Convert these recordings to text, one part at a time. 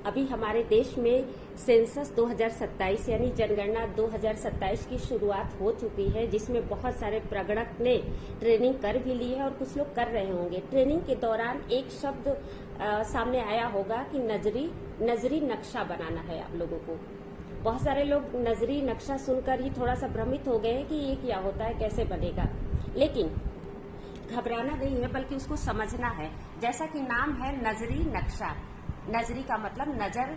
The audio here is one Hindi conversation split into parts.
अभी हमारे देश में सेंसस 2027 यानी जनगणना 2027 की शुरुआत हो चुकी है, जिसमें बहुत सारे प्रगणक ने ट्रेनिंग कर भी ली है और कुछ लोग कर रहे होंगे। ट्रेनिंग के दौरान एक शब्द सामने आया होगा कि नजरी नक्शा बनाना है आप लोगों को। बहुत सारे लोग नजरी नक्शा सुनकर ही थोड़ा सा भ्रमित हो गए हैं कि ये क्या होता है, कैसे बनेगा। लेकिन घबराना नहीं है, बल्कि उसको समझना है। जैसा कि नाम है नजरी नक्शा, नजरी का मतलब नजर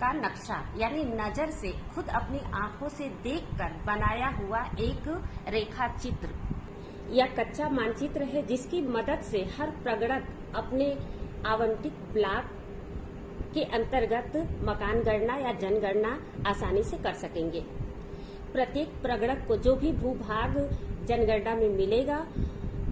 का नक्शा, यानी नजर से खुद अपनी आंखों से देखकर बनाया हुआ एक रेखा चित्र या कच्चा मानचित्र है, जिसकी मदद से हर प्रगणक अपने आवंटित ब्लॉक के अंतर्गत मकान गणना या जनगणना आसानी से कर सकेंगे। प्रत्येक प्रगणक को जो भी भूभाग जनगणना में मिलेगा,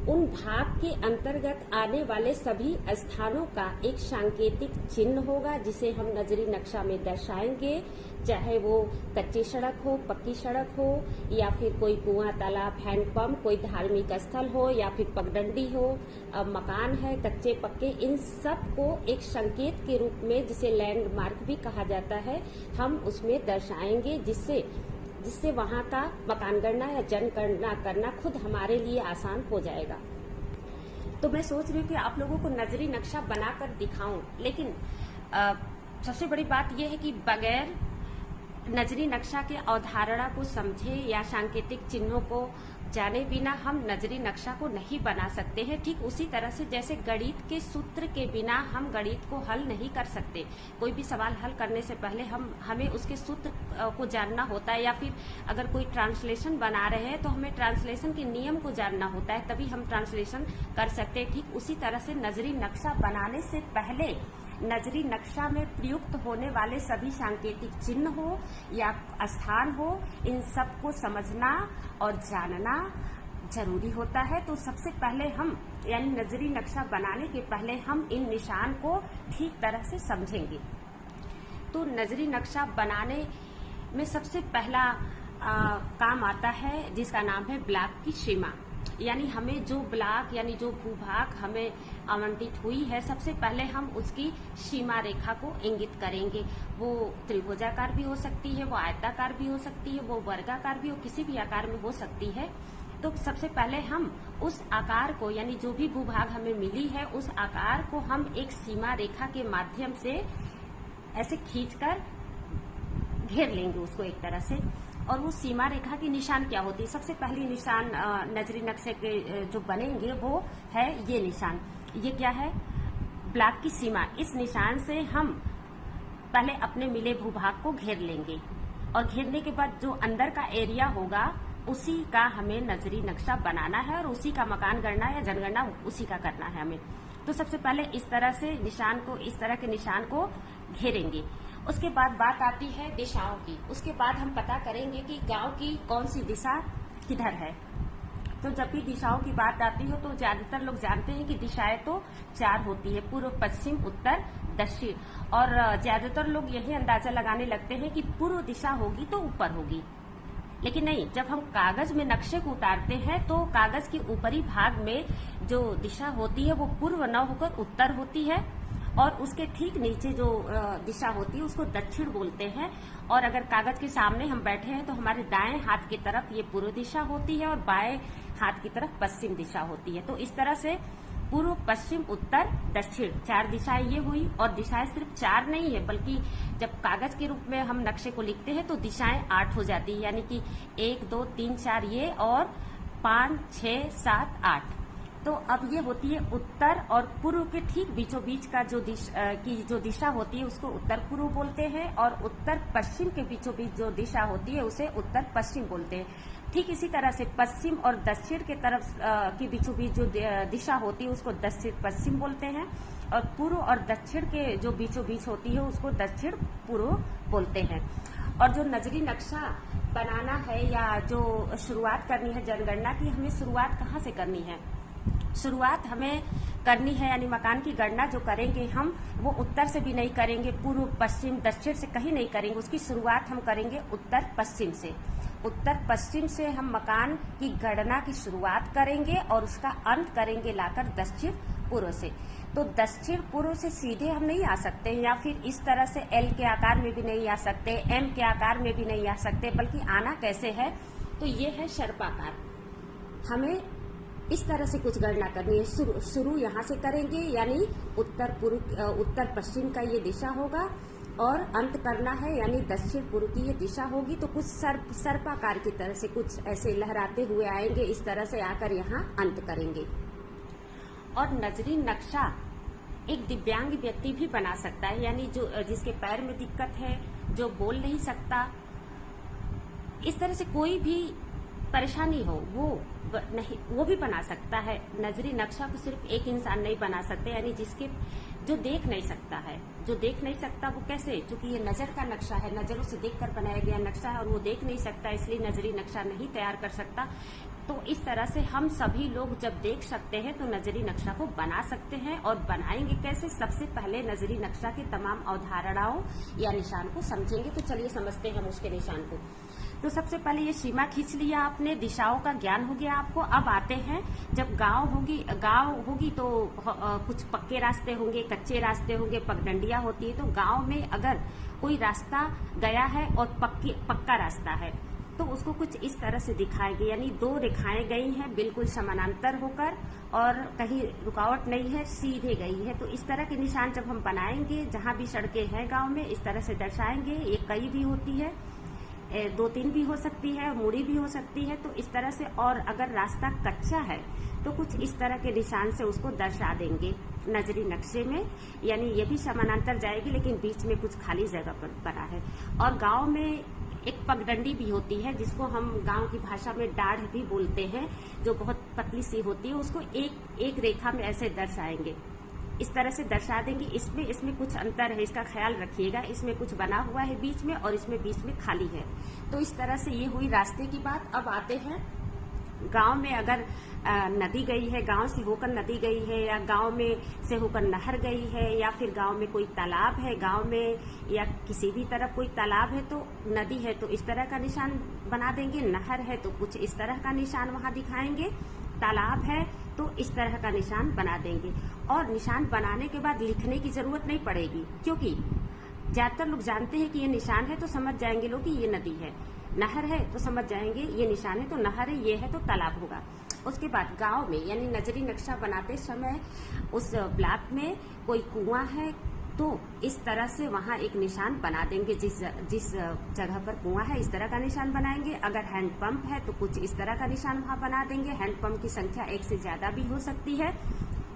उन भाग के अंतर्गत आने वाले सभी स्थानों का एक सांकेतिक चिन्ह होगा, जिसे हम नजरी नक्शा में दर्शाएंगे। चाहे वो कच्ची सड़क हो, पक्की सड़क हो, या फिर कोई कुआं, तालाब, हैंडपंप, कोई धार्मिक स्थल हो, या फिर पगडंडी हो, मकान है कच्चे पक्के, इन सब को एक संकेत के रूप में, जिसे लैंडमार्क भी कहा जाता है, हम उसमें दर्शाएंगे, जिससे वहां का मकान गणना या जनगणना करना खुद हमारे लिए आसान हो जाएगा। तो मैं सोच रही हूँ कि आप लोगों को नजरी नक्शा बनाकर दिखाऊं, लेकिन सबसे बड़ी बात यह है कि बगैर नजरी नक्शा के अवधारणा को समझे या सांकेतिक चिन्हों को जाने बिना हम नजरी नक्शा को नहीं बना सकते हैं। ठीक उसी तरह से जैसे गणित के सूत्र के बिना हम गणित को हल नहीं कर सकते। कोई भी सवाल हल करने से पहले हमें उसके सूत्र को जानना होता है, या फिर अगर कोई ट्रांसलेशन बना रहे हैं तो हमें ट्रांसलेशन के नियम को जानना होता है, तभी हम ट्रांसलेशन कर सकते हैं। ठीक उसी तरह से नजरी नक्शा बनाने से पहले नजरी नक्शा में प्रयुक्त होने वाले सभी सांकेतिक चिन्ह हो या स्थान हो, इन सब को समझना और जानना जरूरी होता है। तो सबसे पहले हम, यानी नजरी नक्शा बनाने के पहले हम इन निशान को ठीक तरह से समझेंगे। तो नजरी नक्शा बनाने में सबसे पहला काम आता है जिसका नाम है ब्लॉक की सीमा, यानी हमें जो ब्लॉक यानी जो भूभाग हमें आवंटित हुई है, सबसे पहले हम उसकी सीमा रेखा को इंगित करेंगे। वो त्रिभुजाकार भी हो सकती है, वो आयताकार भी हो सकती है, वो वर्गाकार भी हो, किसी भी आकार में हो सकती है। तो सबसे पहले हम उस आकार को, यानी जो भी भूभाग हमें मिली है, उस आकार को हम एक सीमा रेखा के माध्यम से ऐसे खींचकर घेर लेंगे उसको एक तरह से। और वो सीमा रेखा की निशान क्या होती है? सबसे पहली निशान नजरी नक्शे के जो बनेंगे वो है ये निशान। ये क्या है? ब्लॉक की सीमा। इस निशान से हम पहले अपने मिले भूभाग को घेर लेंगे, और घेरने के बाद जो अंदर का एरिया होगा उसी का हमें नजरी नक्शा बनाना है, और उसी का मकान गणना या जनगणना उसी का करना है हमें। तो सबसे पहले इस तरह से निशान को, इस तरह के निशान को घेरेंगे। उसके बाद बात आती है दिशाओं की। उसके बाद हम पता करेंगे कि गांव की कौन सी दिशा किधर है। तो जब भी दिशाओं की बात आती हो तो ज्यादातर लोग जानते हैं कि दिशाएं तो 4 होती है, पूर्व, पश्चिम, उत्तर, दक्षिण। और ज्यादातर लोग यही अंदाजा लगाने लगते हैं कि पूर्व दिशा होगी तो ऊपर होगी। लेकिन नहीं, जब हम कागज में नक्शे को उतारते हैं तो कागज के ऊपरी भाग में जो दिशा होती है वो पूर्व न होकर उत्तर होती है, और उसके ठीक नीचे जो दिशा होती है उसको दक्षिण बोलते हैं। और अगर कागज के सामने हम बैठे हैं तो हमारे दाएं हाथ की तरफ ये पूर्व दिशा होती है और बाएं हाथ की तरफ पश्चिम दिशा होती है। तो इस तरह से पूर्व, पश्चिम, उत्तर, दक्षिण 4 दिशाएं ये हुई। और दिशाएं सिर्फ 4 नहीं है, बल्कि जब कागज के रूप में हम नक्शे को लिखते हैं तो दिशाएं 8 हो जाती है, यानी कि 1, 2, 3, 4 ये, और 5, 6, 7, 8। तो अब ये होती है उत्तर और पूर्व के ठीक बीचों बीच का जो दिशा होती है उसको उत्तर पूर्व बोलते हैं, और उत्तर पश्चिम के बीचों बीच जो दिशा होती है उसे उत्तर पश्चिम बोलते हैं। ठीक इसी तरह से पश्चिम और दक्षिण के तरफ के बीचों बीच जो दिशा होती है उसको दक्षिण पश्चिम बोलते हैं, और पूर्व और दक्षिण के जो बीचों बीच होती है उसको दक्षिण पूर्व बोलते हैं। और जो नजरी नक्शा बनाना है या जो शुरुआत करनी है जनगणना की, हमें शुरुआत कहाँ से करनी है? शुरुआत हमें करनी है, यानी मकान की गणना जो करेंगे हम, वो उत्तर से भी नहीं करेंगे, पूर्व, पश्चिम, दक्षिण से कहीं नहीं करेंगे। उसकी शुरुआत हम करेंगे उत्तर पश्चिम से। उत्तर पश्चिम से हम मकान की गणना की शुरुआत करेंगे और उसका अंत करेंगे लाकर दक्षिण पूर्व से। तो दक्षिण पूर्व से सीधे हम नहीं आ सकते या फिर इस तरह से एल के आकार में भी नहीं आ सकते, एम के आकार में भी नहीं आ सकते, बल्कि आना कैसे है, तो ये है सर्पाकार। हमें इस तरह से कुछ गणना करनी है। शुरू यहाँ से करेंगे, यानी उत्तर पश्चिम का ये दिशा होगा और अंत करना है, यानी दक्षिण पूर्व की ये दिशा होगी। तो कुछ सर्पाकार की तरह से कुछ ऐसे लहराते हुए आएंगे, इस तरह से आकर यहाँ अंत करेंगे। और नजरी नक्शा एक दिव्यांग व्यक्ति भी बना सकता है, यानी जो जिसके पैर में दिक्कत है, जो बोल नहीं सकता, इस तरह से कोई भी परेशानी हो वो भी बना सकता है। नजरी नक्शा को सिर्फ एक इंसान नहीं बना सकते, यानी जो देख नहीं सकता है, जो देख नहीं सकता वो कैसे, क्योंकि ये नजर का नक्शा है, नजरों से देखकर बनाया गया नक्शा है और वो देख नहीं सकता, इसलिए नजरी नक्शा नहीं तैयार कर सकता। तो इस तरह से हम सभी लोग जब देख सकते हैं तो नजरी नक्शा को बना सकते हैं। और बनाएंगे कैसे? सबसे पहले नजरी नक्शा की तमाम अवधारणाओं या निशान को समझेंगे। तो चलिए समझते हैं हम उसके निशान को। तो सबसे पहले ये सीमा खींच लिया आपने, दिशाओं का ज्ञान हो गया आपको। अब आते हैं, जब गांव होगी तो कुछ पक्के रास्ते होंगे, कच्चे रास्ते होंगे, पगडंडियां होती है। तो गांव में अगर कोई रास्ता गया है और पक्का रास्ता है तो उसको कुछ इस तरह से दिखाएंगे, यानी दो रेखाएं गई हैं बिल्कुल समानांतर होकर और कहीं रुकावट नहीं है, सीधे गई है। तो इस तरह के निशान जब हम बनाएंगे, जहां भी सड़कें हैं गांव में, इस तरह से दर्शाएंगे। एक कई भी होती है, 2-3 भी हो सकती है, मुड़ी भी हो सकती है, तो इस तरह से। और अगर रास्ता कच्चा है तो कुछ इस तरह के निशान से उसको दर्शा देंगे नजरी नक्शे में, यानी ये भी समानांतर जाएगी लेकिन बीच में कुछ खाली जगह पर बना है। और गांव में एक पगडंडी भी होती है, जिसको हम गांव की भाषा में डाढ़ भी बोलते हैं, जो बहुत पतली सी होती है। उसको एक रेखा में ऐसे दर्शाएंगे, इस तरह से दर्शा देंगे। इसमें कुछ अंतर है, इसका ख्याल रखिएगा। इसमें कुछ बना हुआ है बीच में और इसमें बीच में खाली है। तो इस तरह से ये हुई रास्ते की बात। अब आते हैं, गांव में अगर नदी गई है, गांव से होकर नदी गई है, या गांव में से होकर नहर गई है, या फिर गांव में कोई तालाब है, गांव में या किसी भी तरफ कोई तालाब है, तो नदी है तो इस तरह का निशान बना देंगे, नहर है तो कुछ इस तरह का निशान वहां दिखाएंगे, तालाब है तो इस तरह का निशान बना देंगे। और निशान बनाने के बाद लिखने की जरूरत नहीं पड़ेगी, क्योंकि ज्यादातर लोग जानते हैं कि ये निशान है तो समझ जाएंगे लोग कि ये नदी है। नहर है तो समझ जाएंगे ये निशान है तो नहर है, ये है तो तालाब होगा। उसके बाद गांव में, यानी नजरी नक्शा बनाते समय उस ब्लॉक में कोई कुआं है तो इस तरह से वहां एक निशान बना देंगे, जिस जगह पर कुआं है इस तरह का निशान बनाएंगे। अगर हैंडपंप है तो कुछ इस तरह का निशान वहां बना देंगे। हैंडपंप की संख्या एक से ज्यादा भी हो सकती है,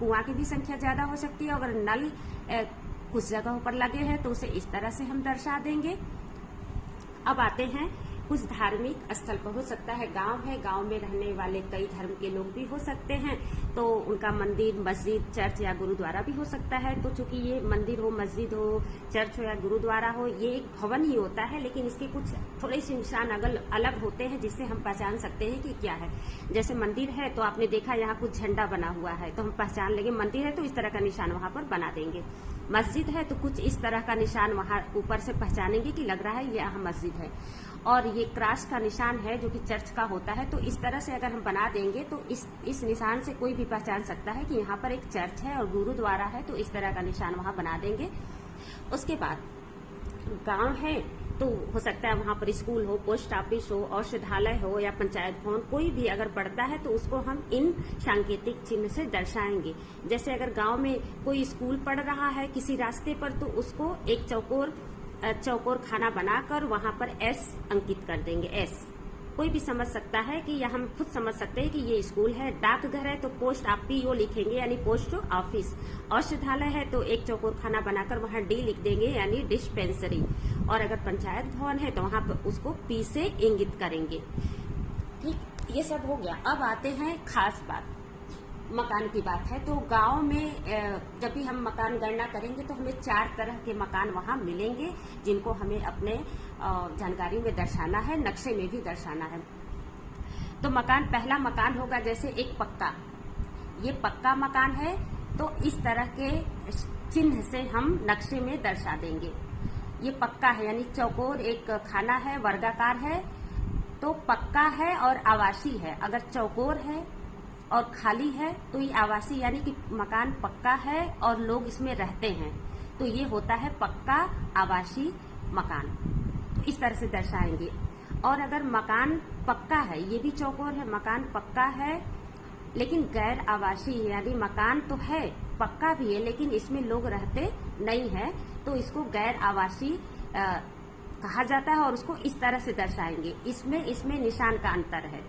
कुआं की भी संख्या ज्यादा हो सकती है। अगर नल कुछ जगहों पर लगे हैं तो उसे इस तरह से हम दर्शा देंगे। अब आते हैं, कुछ धार्मिक स्थल पर हो सकता है, गांव है, गांव में रहने वाले कई धर्म के लोग भी हो सकते हैं, तो उनका मंदिर, मस्जिद, चर्च या गुरुद्वारा भी हो सकता है। तो चूंकि ये मंदिर हो, मस्जिद हो, चर्च हो या गुरुद्वारा हो, ये एक भवन ही होता है, लेकिन इसके कुछ थोड़े से निशान अलग होते हैं जिससे हम पहचान सकते हैं कि क्या है। जैसे मंदिर है तो आपने देखा यहाँ कुछ झंडा बना हुआ है तो हम पहचान लेंगे मंदिर है, तो इस तरह का निशान वहां पर बना देंगे। मस्जिद है तो कुछ इस तरह का निशान वहां ऊपर से पहचानेंगे कि लग रहा है यहाँ मस्जिद है। और ये क्रॉस का निशान है जो कि चर्च का होता है, तो इस तरह से अगर हम बना देंगे तो इस निशान से कोई भी पहचान सकता है कि यहाँ पर एक चर्च है और गुरुद्वारा है, तो इस तरह का निशान वहां बना देंगे। उसके बाद गांव है तो हो सकता है वहां पर स्कूल हो, पोस्ट ऑफिस हो, औषधालय हो या पंचायत भवन, कोई भी अगर पड़ता है तो उसको हम इन सांकेतिक चिन्ह से दर्शाएंगे। जैसे अगर गांव में कोई स्कूल पड़ रहा है किसी रास्ते पर तो उसको एक चौकोर खाना बनाकर वहां पर एस अंकित कर देंगे। एस कोई भी समझ सकता है कि, या हम खुद समझ सकते हैं कि ये स्कूल है। डाकघर है तो पोस्ट आप PO लिखेंगे, यानी पोस्ट ऑफिस। औषधालय है तो एक चौकोर खाना बनाकर वहां D लिख देंगे, यानी डिस्पेंसरी। और अगर पंचायत भवन है तो वहां पर उसको P से इंगित करेंगे। ठीक, ये सब हो गया। अब आते हैं खास बात, मकान की बात है। तो गांव में जब भी हम मकान गणना करेंगे तो हमें 4 तरह के मकान वहां मिलेंगे, जिनको हमें अपने जानकारी में दर्शाना है, नक्शे में भी दर्शाना है। तो पहला मकान होगा जैसे एक पक्का, ये पक्का मकान है तो इस तरह के चिन्ह से हम नक्शे में दर्शा देंगे। ये पक्का है, यानी चौकोर एक खाना है, वर्गाकार है, तो पक्का है और आवासीय है। अगर चौकोर है और खाली है तो ये आवासीय यानी कि मकान पक्का है और लोग इसमें रहते हैं, तो ये होता है पक्का आवासीय मकान। तो इस तरह से दर्शाएंगे। और अगर मकान पक्का है, ये भी चौकोर है, मकान पक्का है लेकिन गैर आवासीय यानी मकान तो है, पक्का भी है लेकिन इसमें लोग रहते नहीं है, तो इसको गैर आवासीय कहा जाता है और उसको इस तरह से दर्शाएंगे। इसमें निशान का अंतर है।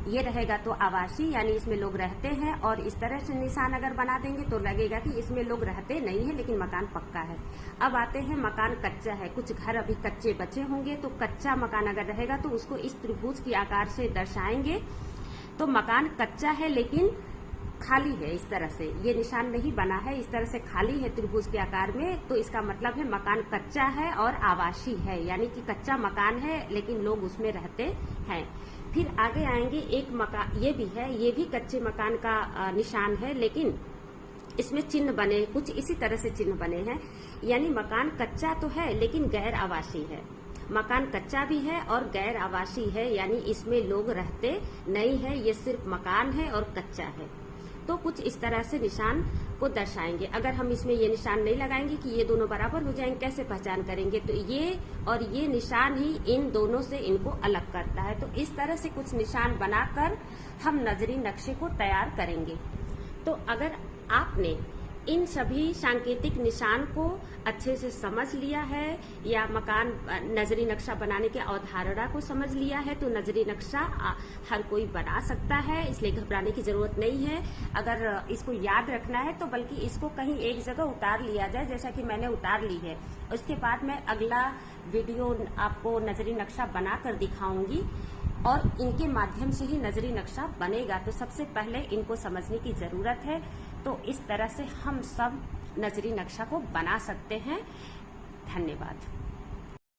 ये रहेगा तो आवासीय यानी इसमें लोग रहते हैं, और इस तरह से निशान अगर बना देंगे तो लगेगा कि इसमें लोग रहते नहीं है लेकिन मकान पक्का है। अब आते हैं मकान कच्चा है, कुछ घर अभी कच्चे बचे होंगे, तो कच्चा मकान अगर रहेगा तो उसको इस त्रिभुज के आकार से दर्शाएंगे। तो मकान कच्चा है लेकिन खाली है, इस तरह से ये निशान नहीं बना है, इस तरह से खाली है त्रिभुज के आकार में, तो इसका मतलब है मकान कच्चा है और आवासीय है, यानी कि कच्चा मकान है लेकिन लोग उसमें रहते हैं। फिर आगे आएंगे एक मकान, ये भी है, ये भी कच्चे मकान का निशान है लेकिन इसमें चिन्ह बने, कुछ इसी तरह से चिन्ह बने हैं, यानी मकान कच्चा तो है लेकिन गैर आवासीय है। मकान कच्चा भी है और गैर आवासीय है, यानी इसमें लोग रहते नहीं है, ये सिर्फ मकान है और कच्चा है। तो कुछ इस तरह से निशान को दर्शाएंगे। अगर हम इसमें ये निशान नहीं लगाएंगे कि ये दोनों बराबर हो जाएंगे, कैसे पहचान करेंगे? तो ये और ये निशान ही इन दोनों से इनको अलग करता है। तो इस तरह से कुछ निशान बनाकर हम नजरी नक्शे को तैयार करेंगे। तो अगर आपने इन सभी सांकेतिक निशान को अच्छे से समझ लिया है या मकान नजरी नक्शा बनाने की अवधारणा को समझ लिया है, तो नजरी नक्शा हर कोई बना सकता है, इसलिए घबराने की जरूरत नहीं है। अगर इसको याद रखना है तो बल्कि इसको कहीं एक जगह उतार लिया जाए, जैसा कि मैंने उतार ली है। उसके बाद मैं अगला वीडियो आपको नजरी नक्शा बनाकर दिखाऊंगी और इनके माध्यम से ही नजरी नक्शा बनेगा। तो सबसे पहले इनको समझने की जरूरत है। तो इस तरह से हम सब नजरी नक्शा को बना सकते हैं। धन्यवाद।